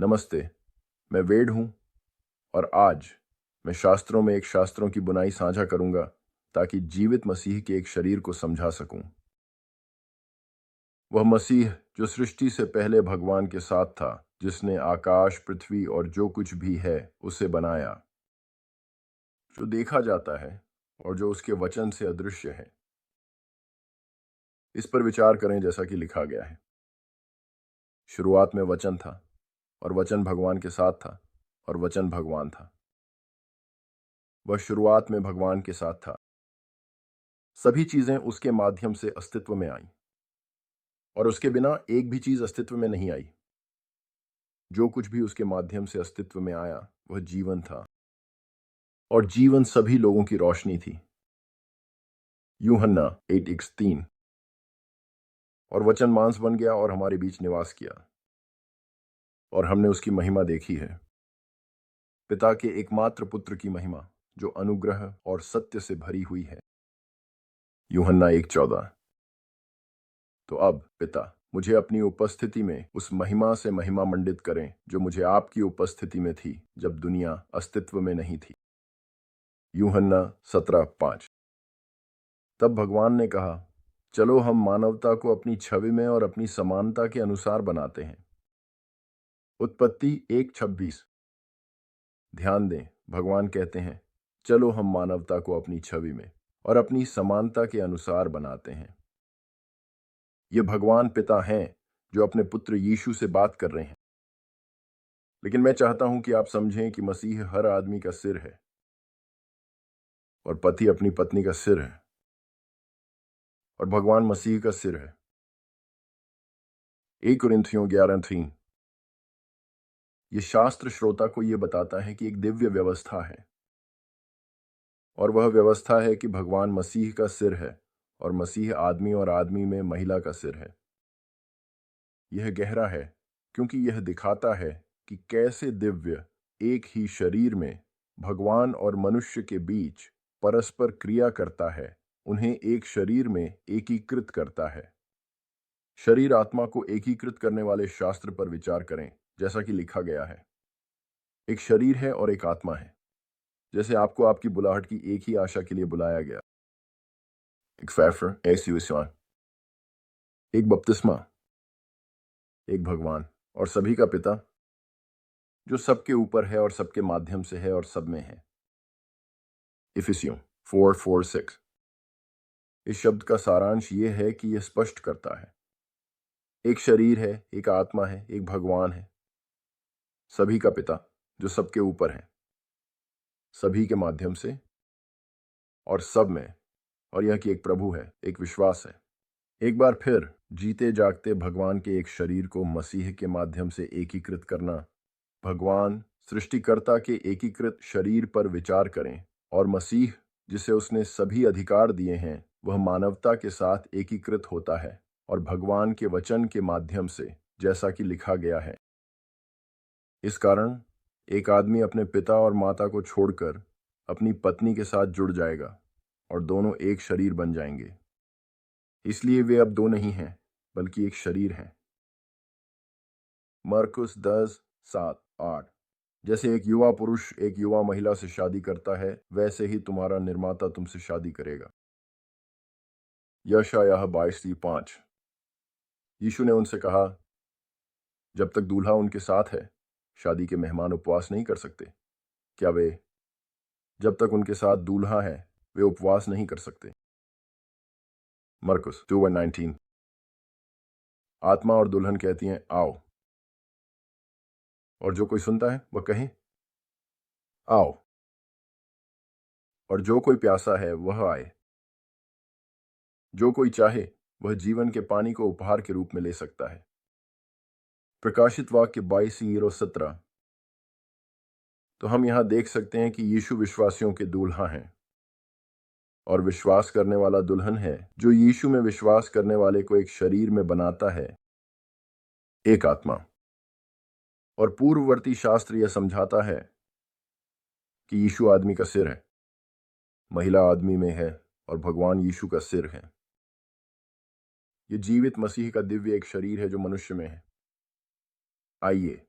नमस्ते, मैं वेड हूँ और आज मैं शास्त्रों में एक शास्त्रों की बुनाई साझा करूंगा ताकि जीवित मसीह के एक शरीर को समझा सकूं। वह मसीह जो सृष्टि से पहले भगवान के साथ था, जिसने आकाश, पृथ्वी और जो कुछ भी है उसे बनाया, जो देखा जाता है और जो उसके वचन से अदृश्य है। इस पर विचार करें जैसा कि लिखा गया है। शुरुआत में वचन था और वचन भगवान के साथ था और वचन भगवान था। वह शुरुआत में भगवान के साथ था। सभी चीजें उसके माध्यम से अस्तित्व में आईं और उसके बिना एक भी चीज अस्तित्व में नहीं आई। जो कुछ भी उसके माध्यम से अस्तित्व में आया वह जीवन था और जीवन सभी लोगों की रोशनी थी। यूहन्ना 8:3। और वचन मांस बन गया और हमारे बीच निवास किया और हमने उसकी महिमा देखी है, पिता के एकमात्र पुत्र की महिमा, जो अनुग्रह और सत्य से भरी हुई है। यूहन्ना 1:14। तो अब पिता मुझे अपनी उपस्थिति में उस महिमा से महिमा मंडित करें जो मुझे आपकी उपस्थिति में थी जब दुनिया अस्तित्व में नहीं थी। यूहन्ना 17:5। तब भगवान ने कहा, चलो हम मानवता को अपनी छवि में और अपनी समानता के अनुसार बनाते हैं। उत्पत्ति 1:26। ध्यान दें, भगवान कहते हैं, चलो हम मानवता को अपनी छवि में और अपनी समानता के अनुसार बनाते हैं। ये भगवान पिता हैं जो अपने पुत्र यीशु से बात कर रहे हैं। लेकिन मैं चाहता हूं कि आप समझें कि मसीह हर आदमी का सिर है और पति अपनी पत्नी का सिर है और भगवान मसीह का सिर है। 1 कुरिन्थियों 11:3। ये शास्त्र श्रोता को यह बताता है कि एक दिव्य व्यवस्था है और वह व्यवस्था है कि भगवान मसीह का सिर है और मसीह आदमी और आदमी में महिला का सिर है। यह गहरा है क्योंकि यह दिखाता है कि कैसे दिव्य एक ही शरीर में भगवान और मनुष्य के बीच परस्पर क्रिया करता है, उन्हें एक शरीर में एकीकृत करता है। शरीर आत्मा को एकीकृत करने वाले शास्त्र पर विचार करें जैसा कि लिखा गया है। एक शरीर है और एक आत्मा है, जैसे आपको आपकी बुलाहट की एक ही आशा के लिए बुलाया गया। एक फैफर, एक बपतिस्मा, एक भगवान और सभी का पिता, जो सबके ऊपर है और सबके माध्यम से है और सब में है। इफिसियों 4:4-6। इस शब्द का सारांश यह है कि यह स्पष्ट करता है, एक शरीर है, एक आत्मा है, एक भगवान है, सभी का पिता जो सबके ऊपर है, सभी के माध्यम से और सब में, और यह कि एक प्रभु है, एक विश्वास है। एक बार फिर जीते जागते भगवान के एक शरीर को मसीह के माध्यम से एकीकृत करना। भगवान सृष्टिकर्ता के एकीकृत शरीर पर विचार करें और मसीह, जिसे उसने सभी अधिकार दिए हैं, वह मानवता के साथ एकीकृत होता है और भगवान के वचन के माध्यम से, जैसा कि लिखा गया है। इस कारण एक आदमी अपने पिता और माता को छोड़कर अपनी पत्नी के साथ जुड़ जाएगा और दोनों एक शरीर बन जाएंगे। इसलिए वे अब दो नहीं हैं बल्कि एक शरीर हैं। मरकुस 10:7-8। जैसे एक युवा पुरुष एक युवा महिला से शादी करता है, वैसे ही तुम्हारा निर्माता तुमसे शादी करेगा। यशायाह 22:5। यीशु ने उनसे कहा, जब तक दूल्हा उनके साथ है, शादी के मेहमान उपवास नहीं कर सकते। क्या वे जब तक उनके साथ दूल्हा है, वे उपवास नहीं कर सकते? मरकुस 2:19। आत्मा और दुल्हन कहती हैं, आओ, और जो कोई सुनता है वह कहे, आओ, और जो कोई प्यासा है वह आए। जो कोई चाहे वह जीवन के पानी को उपहार के रूप में ले सकता है। प्रकाशित वाक्य 22:17। तो हम यहां देख सकते हैं कि यीशु विश्वासियों के दूल्हा हैं और विश्वास करने वाला दुल्हन है, जो यीशु में विश्वास करने वाले को एक शरीर में बनाता है, एक आत्मा। और पूर्ववर्ती शास्त्र यह समझाता है कि यीशु आदमी का सिर है, महिला आदमी में है और भगवान यीशु का सिर है। यह जीवित मसीह का दिव्य एक शरीर है जो मनुष्य में है। आइए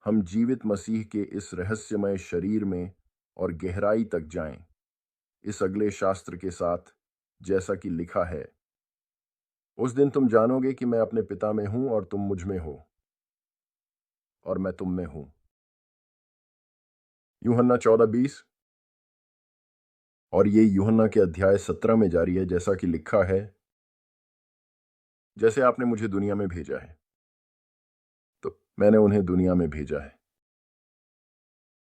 हम जीवित मसीह के इस रहस्यमय शरीर में और गहराई तक जाएं, इस अगले शास्त्र के साथ, जैसा कि लिखा है, उस दिन तुम जानोगे कि मैं अपने पिता में हूं और तुम मुझ में हो और मैं तुम में हूं। यूहन्ना 14:20। और ये यूहन्ना के अध्याय 17 में जारी है, जैसा कि लिखा है, जैसे आपने मुझे दुनिया में भेजा है तो मैंने उन्हें दुनिया में भेजा है,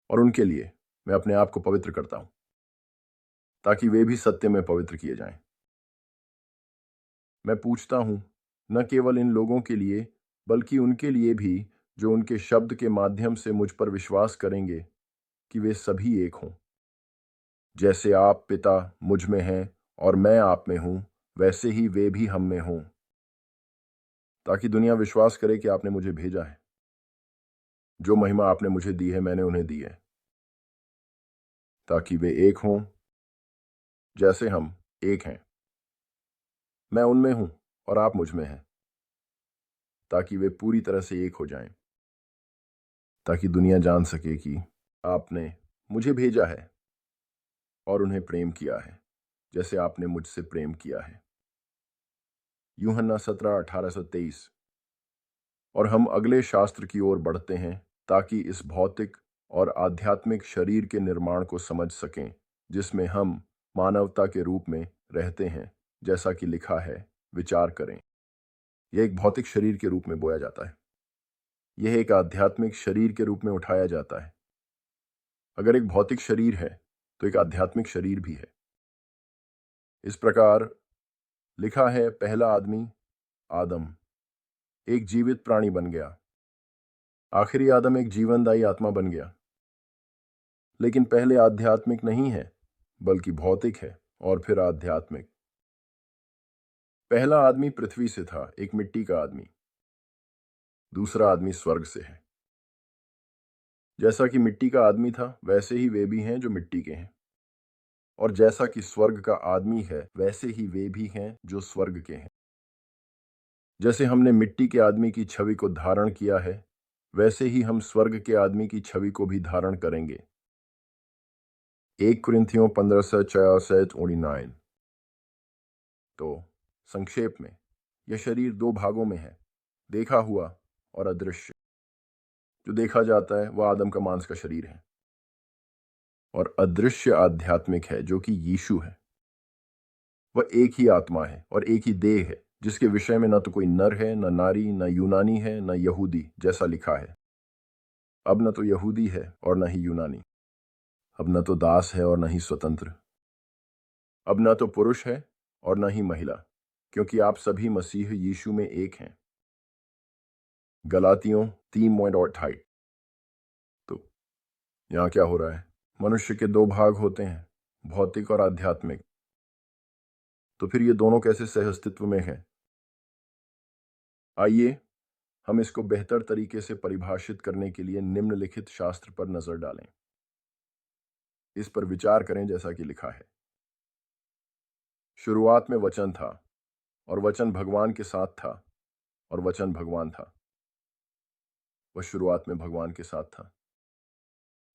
और उनके लिए मैं अपने आप को पवित्र करता हूं, ताकि वे भी सत्य में पवित्र किए जाएं। मैं पूछता हूं, न केवल इन लोगों के लिए, बल्कि उनके लिए भी जो उनके शब्द के माध्यम से मुझ पर विश्वास करेंगे, कि वे सभी एक हों। जैसे आप पिता मुझ में हैं और मैं आप में हूं, वैसे ही वे भी हम में हों, ताकि दुनिया विश्वास करे कि आपने मुझे भेजा है। जो महिमा आपने मुझे दी है, मैंने उन्हें दी है, ताकि वे एक हों, जैसे हम एक हैं। मैं उनमें हूं और आप मुझ में हैं, ताकि वे पूरी तरह से एक हो जाएं, ताकि दुनिया जान सके कि आपने मुझे भेजा है और उन्हें प्रेम किया है, जैसे आपने मुझसे प्रेम किया है। यूहन्ना 17:18-23। और हम अगले शास्त्र की ओर बढ़ते हैं, ताकि इस भौतिक और आध्यात्मिक शरीर के निर्माण को समझ सकें, जिसमें हम मानवता के रूप में रहते हैं, जैसा कि लिखा है, विचार करें। यह एक भौतिक शरीर के रूप में बोया जाता है, यह एक आध्यात्मिक शरीर के रूप में उठाया जाता है। अगर एक भौतिक शरीर है तो एक आध्यात्मिक शरीर भी है। इस प्रकार लिखा है, पहला आदमी आदम एक जीवित प्राणी बन गया, आखिरी आदम एक जीवनदायी आत्मा बन गया। लेकिन पहले आध्यात्मिक नहीं है, बल्कि भौतिक है, और फिर आध्यात्मिक। पहला आदमी पृथ्वी से था, एक मिट्टी का आदमी। दूसरा आदमी स्वर्ग से है। जैसा कि मिट्टी का आदमी था, वैसे ही वे भी हैं जो मिट्टी के हैं, और जैसा कि स्वर्ग का आदमी है, वैसे ही वे भी हैं जो स्वर्ग के हैं। जैसे हमने मिट्टी के आदमी की छवि को धारण किया है, वैसे ही हम स्वर्ग के आदमी की छवि को भी धारण करेंगे। 1 कुरिन्थियों 15:46-49। तो संक्षेप में, यह शरीर दो भागों में है, देखा हुआ और अदृश्य। जो देखा जाता है वह आदम का मांस का शरीर है, और अदृश्य आध्यात्मिक है, जो कि यीशु है। वह एक ही आत्मा है और एक ही देह है, जिसके विषय में न तो कोई नर है, न नारी, न यूनानी है, न यहूदी, जैसा लिखा है। अब न तो यहूदी है और न ही यूनानी, अब न तो दास है और न ही स्वतंत्र, अब न तो पुरुष है और न ही महिला, क्योंकि आप सभी मसीह यीशु में एक हैं। गलातियों 3:28। तो यहाँ क्या हो रहा है? मनुष्य के दो भाग होते हैं, भौतिक और आध्यात्मिक। तो फिर ये दोनों कैसे सहअस्तित्व में हैं? आइए हम इसको बेहतर तरीके से परिभाषित करने के लिए निम्नलिखित शास्त्र पर नजर डालें। इस पर विचार करें, जैसा कि लिखा है, शुरुआत में वचन था, और वचन भगवान के साथ था, और वचन भगवान था। वह शुरुआत में भगवान के साथ था।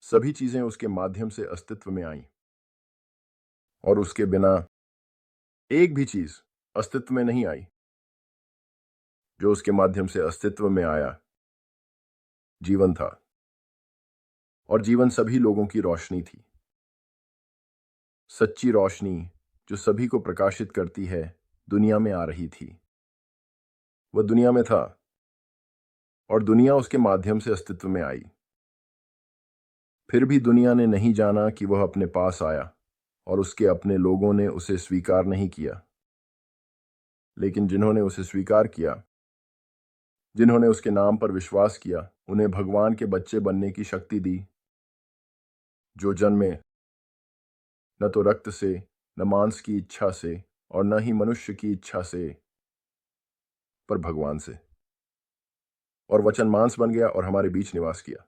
सभी चीजें उसके माध्यम से अस्तित्व में आईं, और उसके बिना एक भी चीज अस्तित्व में नहीं आई। जो उसके माध्यम से अस्तित्व में आया, जीवन था, और जीवन सभी लोगों की रोशनी थी। सच्ची रोशनी जो सभी को प्रकाशित करती है, दुनिया में आ रही थी। वह दुनिया में था, और दुनिया उसके माध्यम से अस्तित्व में आई। फिर भी दुनिया ने नहीं जाना कि वह अपने पास आया, और उसके अपने लोगों ने उसे स्वीकार नहीं किया। लेकिन जिन्होंने उसे स्वीकार किया, जिन्होंने उसके नाम पर विश्वास किया, उन्हें भगवान के बच्चे बनने की शक्ति दी, जो जन्मे न तो रक्त से, न मांस की इच्छा से, और न ही मनुष्य की इच्छा से, पर भगवान से। और वचन मांस बन गया और हमारे बीच निवास किया,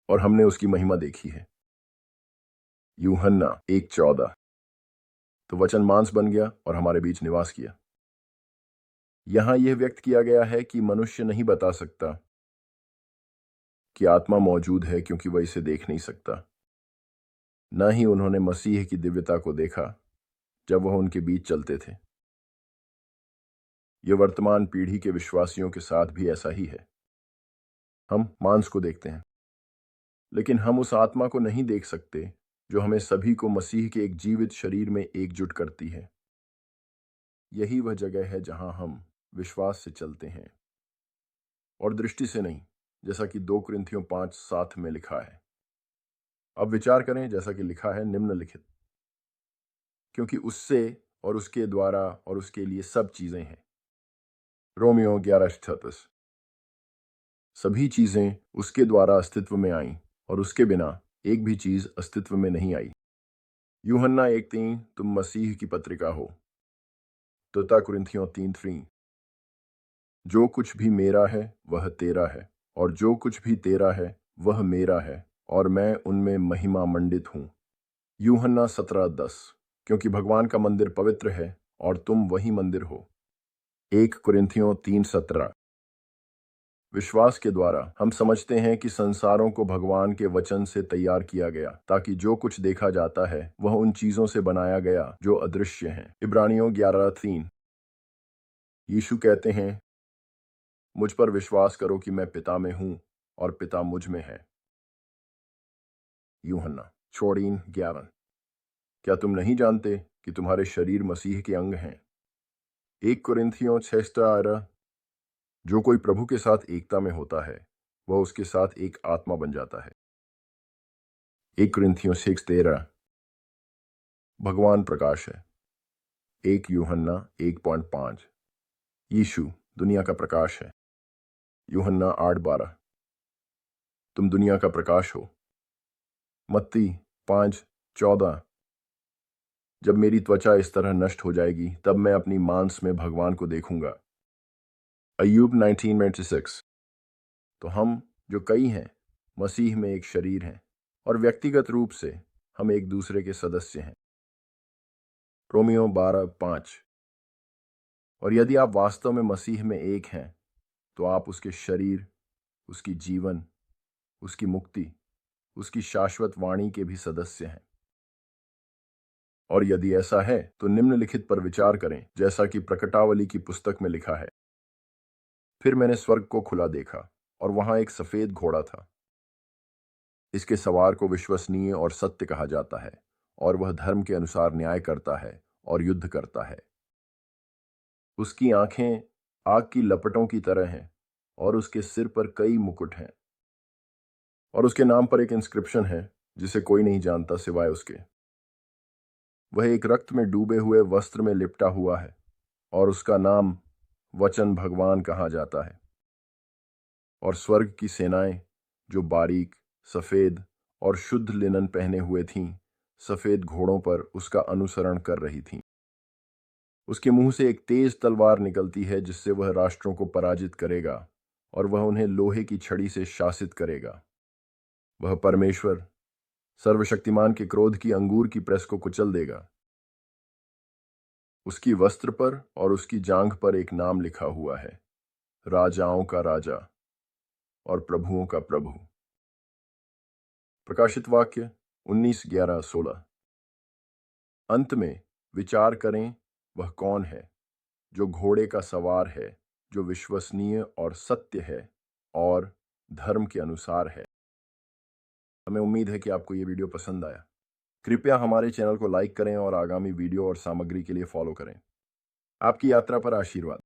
और हमने उसकी महिमा देखी है। यूहन्ना 1:14। तो वचन मांस बन गया और हमारे बीच निवास किया। यहां यह व्यक्त किया गया है कि मनुष्य नहीं बता सकता कि आत्मा मौजूद है क्योंकि वह इसे देख नहीं सकता। न ही उन्होंने मसीह की दिव्यता को देखा जब वह उनके बीच चलते थे। यह वर्तमान पीढ़ी के विश्वासियों के साथ भी ऐसा ही है। हम मांस को देखते हैं, लेकिन हम उस आत्मा को नहीं देख सकते जो हमें सभी को मसीह के एक जीवित शरीर में एकजुट करती है। यही वह जगह है जहां हम विश्वास से चलते हैं और दृष्टि से नहीं, जैसा कि 2 कुरिन्थियों 5:7 में लिखा है। अब विचार करें, जैसा कि लिखा है निम्नलिखित, क्योंकि उससे और उसके द्वारा और उसके लिए सब चीजें हैं। रोमियो 11:36। सभी चीजें उसके द्वारा अस्तित्व में आईं और उसके बिना एक भी चीज अस्तित्व में नहीं आई। यूहन्ना 1:3 तुम मसीह की पत्रिका हो। तुता कुरिन्थियों 3:3 जो कुछ भी मेरा है वह तेरा है, और जो कुछ भी तेरा है वह मेरा है, और मैं उनमें महिमा मंडित हूं। यूहन्ना 17:10 क्योंकि भगवान का मंदिर पवित्र है और तुम वही मंदिर हो। 1 कुरिन्थियों 3:17 विश्वास के द्वारा हम समझते हैं कि संसारों को भगवान के वचन से तैयार किया गया, ताकि जो कुछ देखा जाता है वह उन चीजों से बनाया गया जो अदृश्य हैं। इब्रानियों 11:3 यीशु कहते हैं, मुझ पर विश्वास करो कि मैं पिता में हूं और पिता मुझ में है। यूहन्ना 14:11 क्या तुम नहीं जानते कि तुम्हारे शरीर मसीह के अंग हैं। 1 कुरिन्थियों 6:18 जो कोई प्रभु के साथ एकता में होता है वह उसके साथ एक आत्मा बन जाता है। 1 कुरिन्थियों 6:13 भगवान प्रकाश है। 1 यूहन्ना 1:5 यीशु दुनिया का प्रकाश है। यूहन्ना 8:12 तुम दुनिया का प्रकाश हो। मत्ती 5:14 जब मेरी त्वचा इस तरह नष्ट हो जाएगी तब मैं अपनी मांस में भगवान को देखूंगा। अय्यूब 19:6 तो हम जो कई हैं मसीह में एक शरीर हैं और व्यक्तिगत रूप से हम एक दूसरे के सदस्य हैं। रोमियो 12:5 और यदि आप वास्तव में मसीह में एक हैं तो आप उसके शरीर, उसकी जीवन, उसकी मुक्ति, उसकी शाश्वत वाणी के भी सदस्य हैं। और यदि ऐसा है तो निम्नलिखित पर विचार करें, जैसा कि प्रकटावली की पुस्तक में लिखा है। फिर मैंने स्वर्ग को खुला देखा और वहां एक सफेद घोड़ा था। इसके सवार को विश्वसनीय और सत्य कहा जाता है और वह धर्म के अनुसार न्याय करता है और युद्ध करता है। उसकी आंखें आग की लपटों की तरह हैं और उसके सिर पर कई मुकुट हैं और उसके नाम पर एक इंस्क्रिप्शन है जिसे कोई नहीं जानता सिवाय उसके। वह एक रक्त में डूबे हुए वस्त्र में लिपटा हुआ है और उसका नाम वचन भगवान कहा जाता है। और स्वर्ग की सेनाएं जो बारीक, सफेद और शुद्ध लिनन पहने हुए थीं, सफेद घोड़ों पर उसका अनुसरण कर रही थीं। उसके मुंह से एक तेज तलवार निकलती है जिससे वह राष्ट्रों को पराजित करेगा और वह उन्हें लोहे की छड़ी से शासित करेगा। वह परमेश्वर सर्वशक्तिमान के क्रोध की अंगूर की प्रेस को कुचल देगा। उसकी वस्त्र पर और उसकी जांघ पर एक नाम लिखा हुआ है, राजाओं का राजा और प्रभुओं का प्रभु। प्रकाशित वाक्य 19:11-16 अंत में विचार करें, वह कौन है जो घोड़े का सवार है, जो विश्वसनीय और सत्य है और धर्म के अनुसार है। हमें उम्मीद है कि आपको ये वीडियो पसंद आया। कृपया हमारे चैनल को लाइक करें और आगामी वीडियो और सामग्री के लिए फॉलो करें। आपकी यात्रा पर आशीर्वाद।